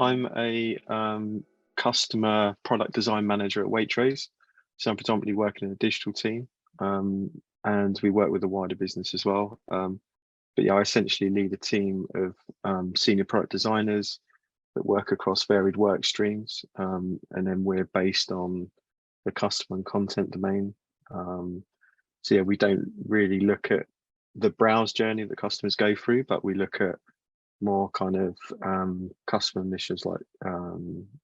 I'm a customer product design manager at Waitrose. So I'm predominantly working in a digital team, um, and we work with the wider business as well. But yeah, I essentially lead a team of senior product designers that work across varied work streams, and then we're based on the customer and content domain. So yeah, we don't really look at the browse journey that customers go through, but we look at more kind of customer missions like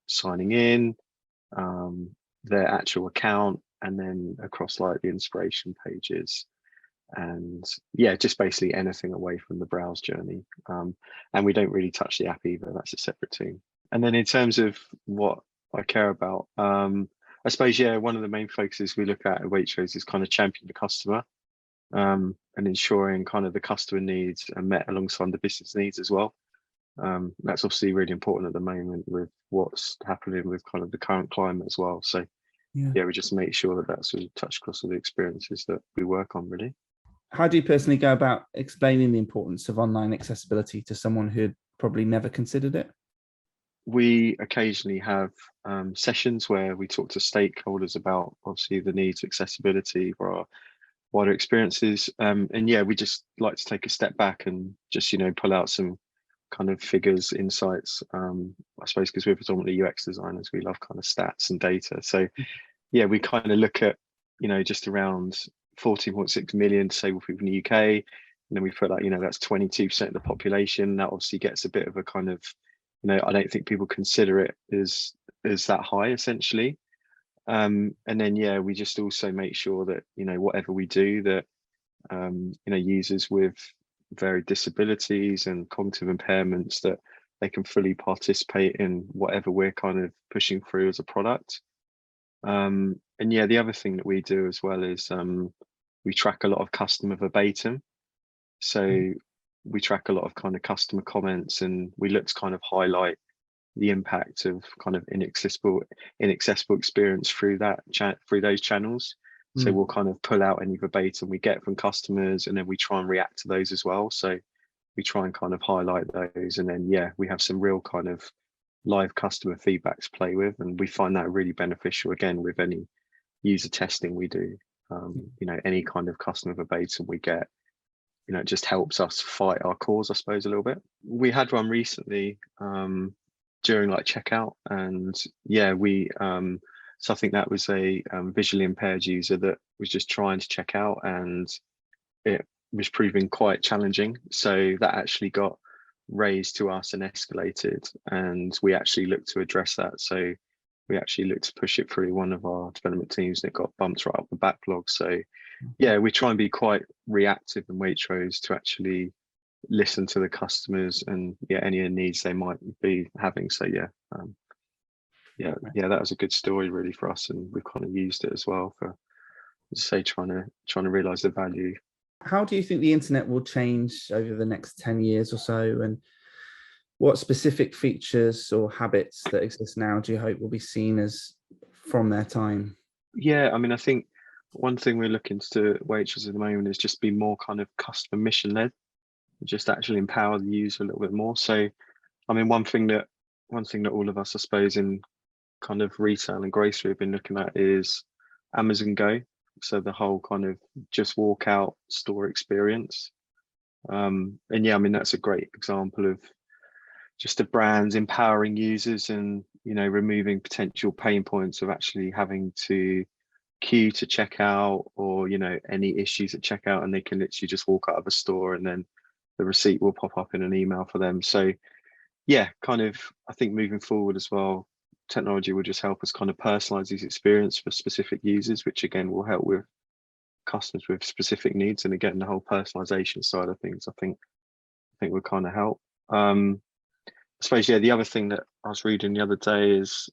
signing in, um, their actual account, and then across like the inspiration pages, and yeah, just basically anything away from the browse journey. And we don't really touch the app either. That's a separate team. And then in terms of what I care about, I suppose, yeah, one of the main focuses we look at Waitrose is kind of champion the customer, and ensuring kind of the customer needs are met alongside the business needs as well. That's obviously really important at the moment with what's happening with kind of the current climate as well. So yeah, we just make sure that that's sort of touched across all the experiences that we work on, really. How do you personally go about explaining the importance of online accessibility to someone who'd probably never considered it? We occasionally have sessions where we talk to stakeholders about obviously the needs of accessibility for our wider experiences. And yeah, we just like to take a step back and just, pull out some kind of figures, insights. I suppose because we're predominantly UX designers, we love kind of stats and data. So yeah, we kind of look at, just around 14.6 million disabled people in the UK. And then we put like, that's 22% of the population. That obviously gets a bit of a kind of, I don't think people consider it as that high essentially. And then, yeah, we just also make sure that, whatever we do that, users with varied disabilities and cognitive impairments, that they can fully participate in whatever we're kind of pushing through as a product. And yeah, the other thing that we do as well is we track a lot of customer verbatim. So we track a lot of kind of customer comments, and we look to kind of highlight the impact of kind of inaccessible experience through through those channels. So we'll kind of pull out any verbatim we get from customers, and then we try and react to those as well. So we try and kind of highlight those, and then yeah, we have some real kind of live customer feedback to play with, and we find that really beneficial again with any user testing we do. Any kind of customer verbatim we get, it just helps us fight our cause, I suppose, a little bit. We had one recently during like checkout, and yeah, we so I think that was a visually impaired user that was just trying to check out, and it was proving quite challenging. So that actually got raised to us and escalated, and we actually looked to address that. So we actually looked to push it through one of our development teams, and it got bumped right up the backlog. So yeah, we try and be quite reactive in Waitrose to actually listen to the customers and yeah, any needs they might be having. So yeah, that was a good story really for us, and we've kind of used it as well for, say, trying to realize the value. How do you think the internet will change over the next 10 years or so, and what specific features or habits that exist now do you hope will be seen as from their time? Yeah, I mean, I think one thing we're looking to do at Waitrose at the moment is just be more kind of customer mission led, just actually empower the user a little bit more. So I mean, one thing that all of us, I suppose, in kind of retail and grocery have been looking at is Amazon Go. So the whole kind of just walk out store experience. And yeah, I mean, that's a great example of just the brands empowering users and, removing potential pain points of actually having to queue to check out, or, any issues at checkout, and they can literally just walk out of a store and then the receipt will pop up in an email for them. So yeah, kind of, I think moving forward as well, technology will just help us kind of personalize these experiences for specific users, which again will help with customers with specific needs. And again, the whole personalization side of things, I think will kind of help. I suppose, yeah, the other thing that I was reading the other day is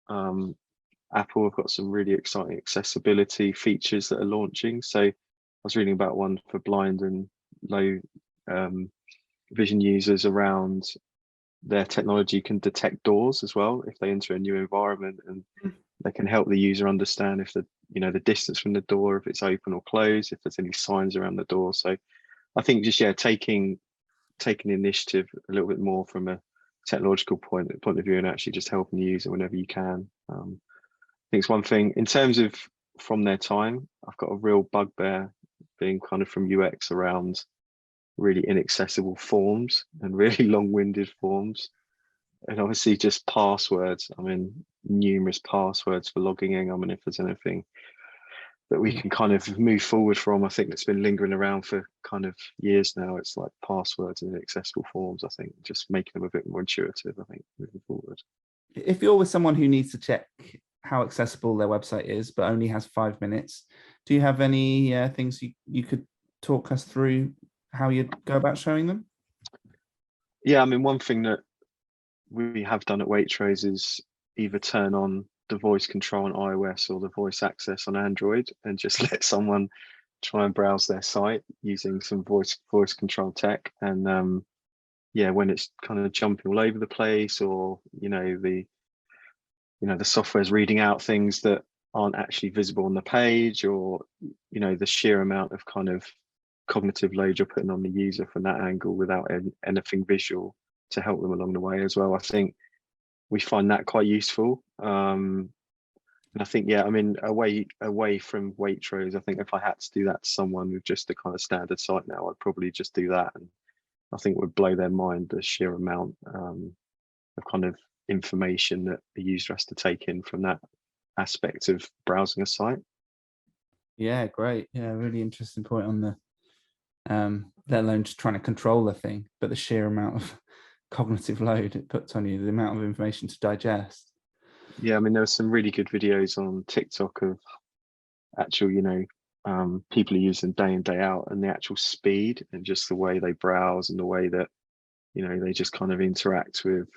Apple have got some really exciting accessibility features that are launching. So I was reading about one for blind and low vision users around their technology can detect doors as well if they enter a new environment, and they can help the user understand if the distance from the door, if it's open or closed, if there's any signs around the door. So I think just, yeah, taking the initiative a little bit more from a technological point of view and actually just helping the user whenever you can. I think it's one thing in terms of from their time. I've got a real bugbear being kind of from UX around really inaccessible forms and really long-winded forms, and obviously just passwords. I mean, numerous passwords for logging in. I mean, if there's anything that we can kind of move forward from, I think that's been lingering around for kind of years now. It's like passwords and inaccessible forms. I think just making them a bit more intuitive, I think, moving forward. If you're with someone who needs to check how accessible their website is, but only has 5 minutes, do you have any things you could talk us through how you'd go about showing them? Yeah, I mean, one thing that we have done at Waitrose is either turn on the voice control on iOS or the voice access on Android and just let someone try and browse their site using some voice control tech. And yeah, when it's kind of jumping all over the place, or the software's reading out things that aren't actually visible on the page, or the sheer amount of kind of cognitive load you're putting on the user from that angle without anything visual to help them along the way as well. I think we find that quite useful. And I think, yeah, I mean, away from Waitrose, I think if I had to do that to someone with just a kind of standard site now, I'd probably just do that. And I think it would blow their mind, the sheer amount of kind of information that the user has to take in from that aspect of browsing a site. Yeah, great. Yeah, really interesting point on the let alone just trying to control the thing, but the sheer amount of cognitive load it puts on you, the amount of information to digest. Yeah, I mean, there were some really good videos on TikTok of actual, people who use them day in, day out, and the actual speed and just the way they browse and the way that, they just kind of interact with,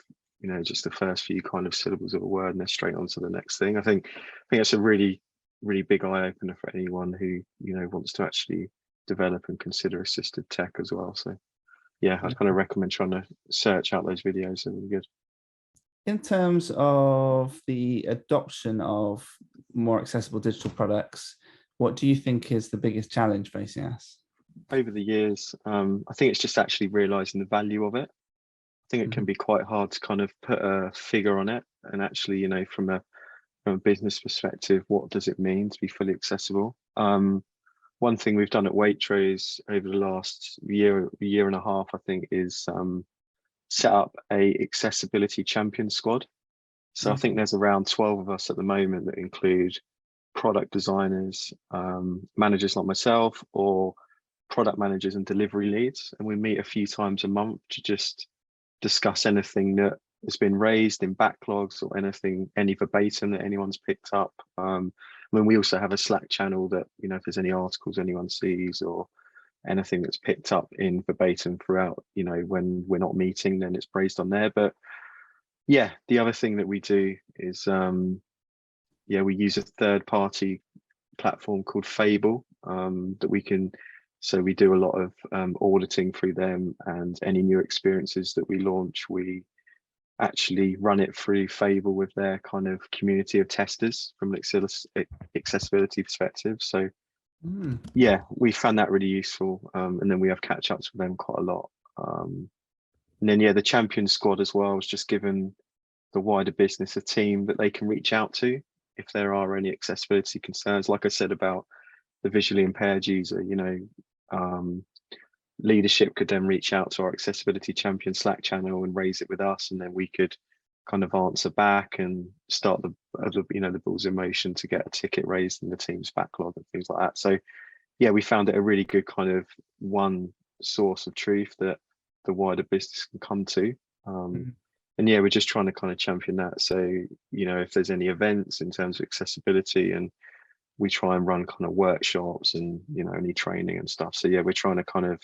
just the first few kind of syllables of a word and they're straight on to the next thing. I think it's a really, really big eye opener for anyone who, wants to actually develop and consider assisted tech as well. So yeah, I'd kind of recommend trying to search out those videos. They're really good. In terms of the adoption of more accessible digital products, what do you think is the biggest challenge facing us? Over the years, I think it's just actually realizing the value of it. I think it can be quite hard to kind of put a figure on it, and actually, from a business perspective, what does it mean to be fully accessible? One thing we've done at Waitrose over the last year and a half, I think, is set up a accessibility champion squad. So I think there's around 12 of us at the moment that include product designers, managers like myself, or product managers and delivery leads. And we meet a few times a month to just discuss anything that has been raised in backlogs or any verbatim that anyone's picked up. I mean, we also have a Slack channel that, if there's any articles anyone sees or anything that's picked up in verbatim throughout, when we're not meeting, then it's praised on there. But yeah, the other thing that we do is, we use a third-party platform called Fable that we can. So we do a lot of auditing through them, and any new experiences that we launch, we actually run it through Fable with their kind of community of testers from an accessibility perspective. So yeah, we found that really useful. And then we have catch-ups with them quite a lot. And then, yeah, the champion squad as well was just given the wider business a team that they can reach out to if there are any accessibility concerns. Like I said about the visually impaired user, leadership could then reach out to our accessibility champion Slack channel and raise it with us, and then we could kind of answer back and start the balls in motion to get a ticket raised in the team's backlog and things like that. So yeah, we found it a really good kind of one source of truth that the wider business can come to. And yeah, we're just trying to kind of champion that. So, if there's any events in terms of accessibility, and we try and run kind of workshops and, any training and stuff. So yeah, we're trying to kind of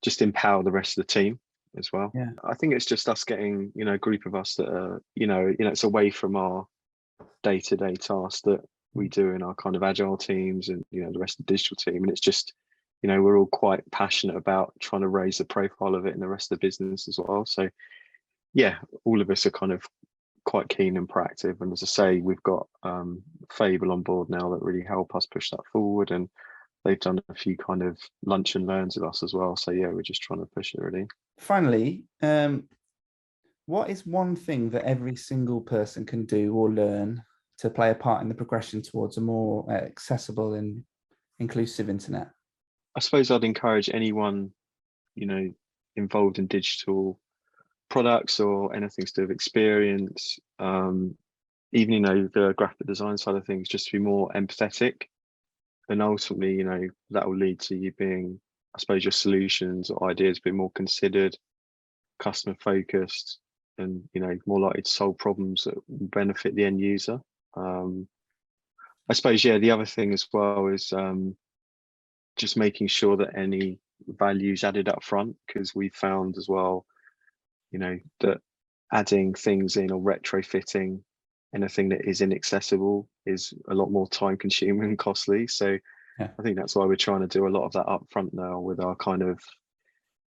just empower the rest of the team as well. Yeah. I think it's just us getting, a group of us that are, it's away from our day-to-day tasks that we do in our kind of agile teams and, the rest of the digital team. And it's just, we're all quite passionate about trying to raise the profile of it in the rest of the business as well. So yeah, all of us are kind of quite keen and proactive. And as I say, we've got Fable on board now that really help us push that forward. And they've done a few kind of lunch and learns with us as well. So yeah, we're just trying to push it really. Finally, What is one thing that every single person can do or learn to play a part in the progression towards a more accessible and inclusive internet? I suppose I'd encourage anyone, you know, involved in digital products or anything to do with experience, even, you know, the graphic design side of things, just to be more empathetic. And ultimately, you know, that will lead to you being, I suppose, your solutions or ideas being more considered, customer focused, and, you know, more likely to solve problems that will benefit the end user. I suppose, yeah, the other thing as well is just making sure that any values added up front, because we found as well, you know, that adding things in or retrofitting anything that is inaccessible is a lot more time consuming and costly. So Yeah. I think that's why we're trying to do a lot of that up front now with our kind of,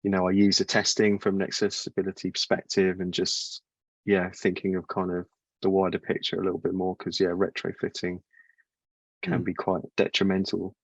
you know, our user testing from an accessibility perspective, and just, yeah, thinking of kind of the wider picture a little bit more, because, yeah, retrofitting can Mm. be quite detrimental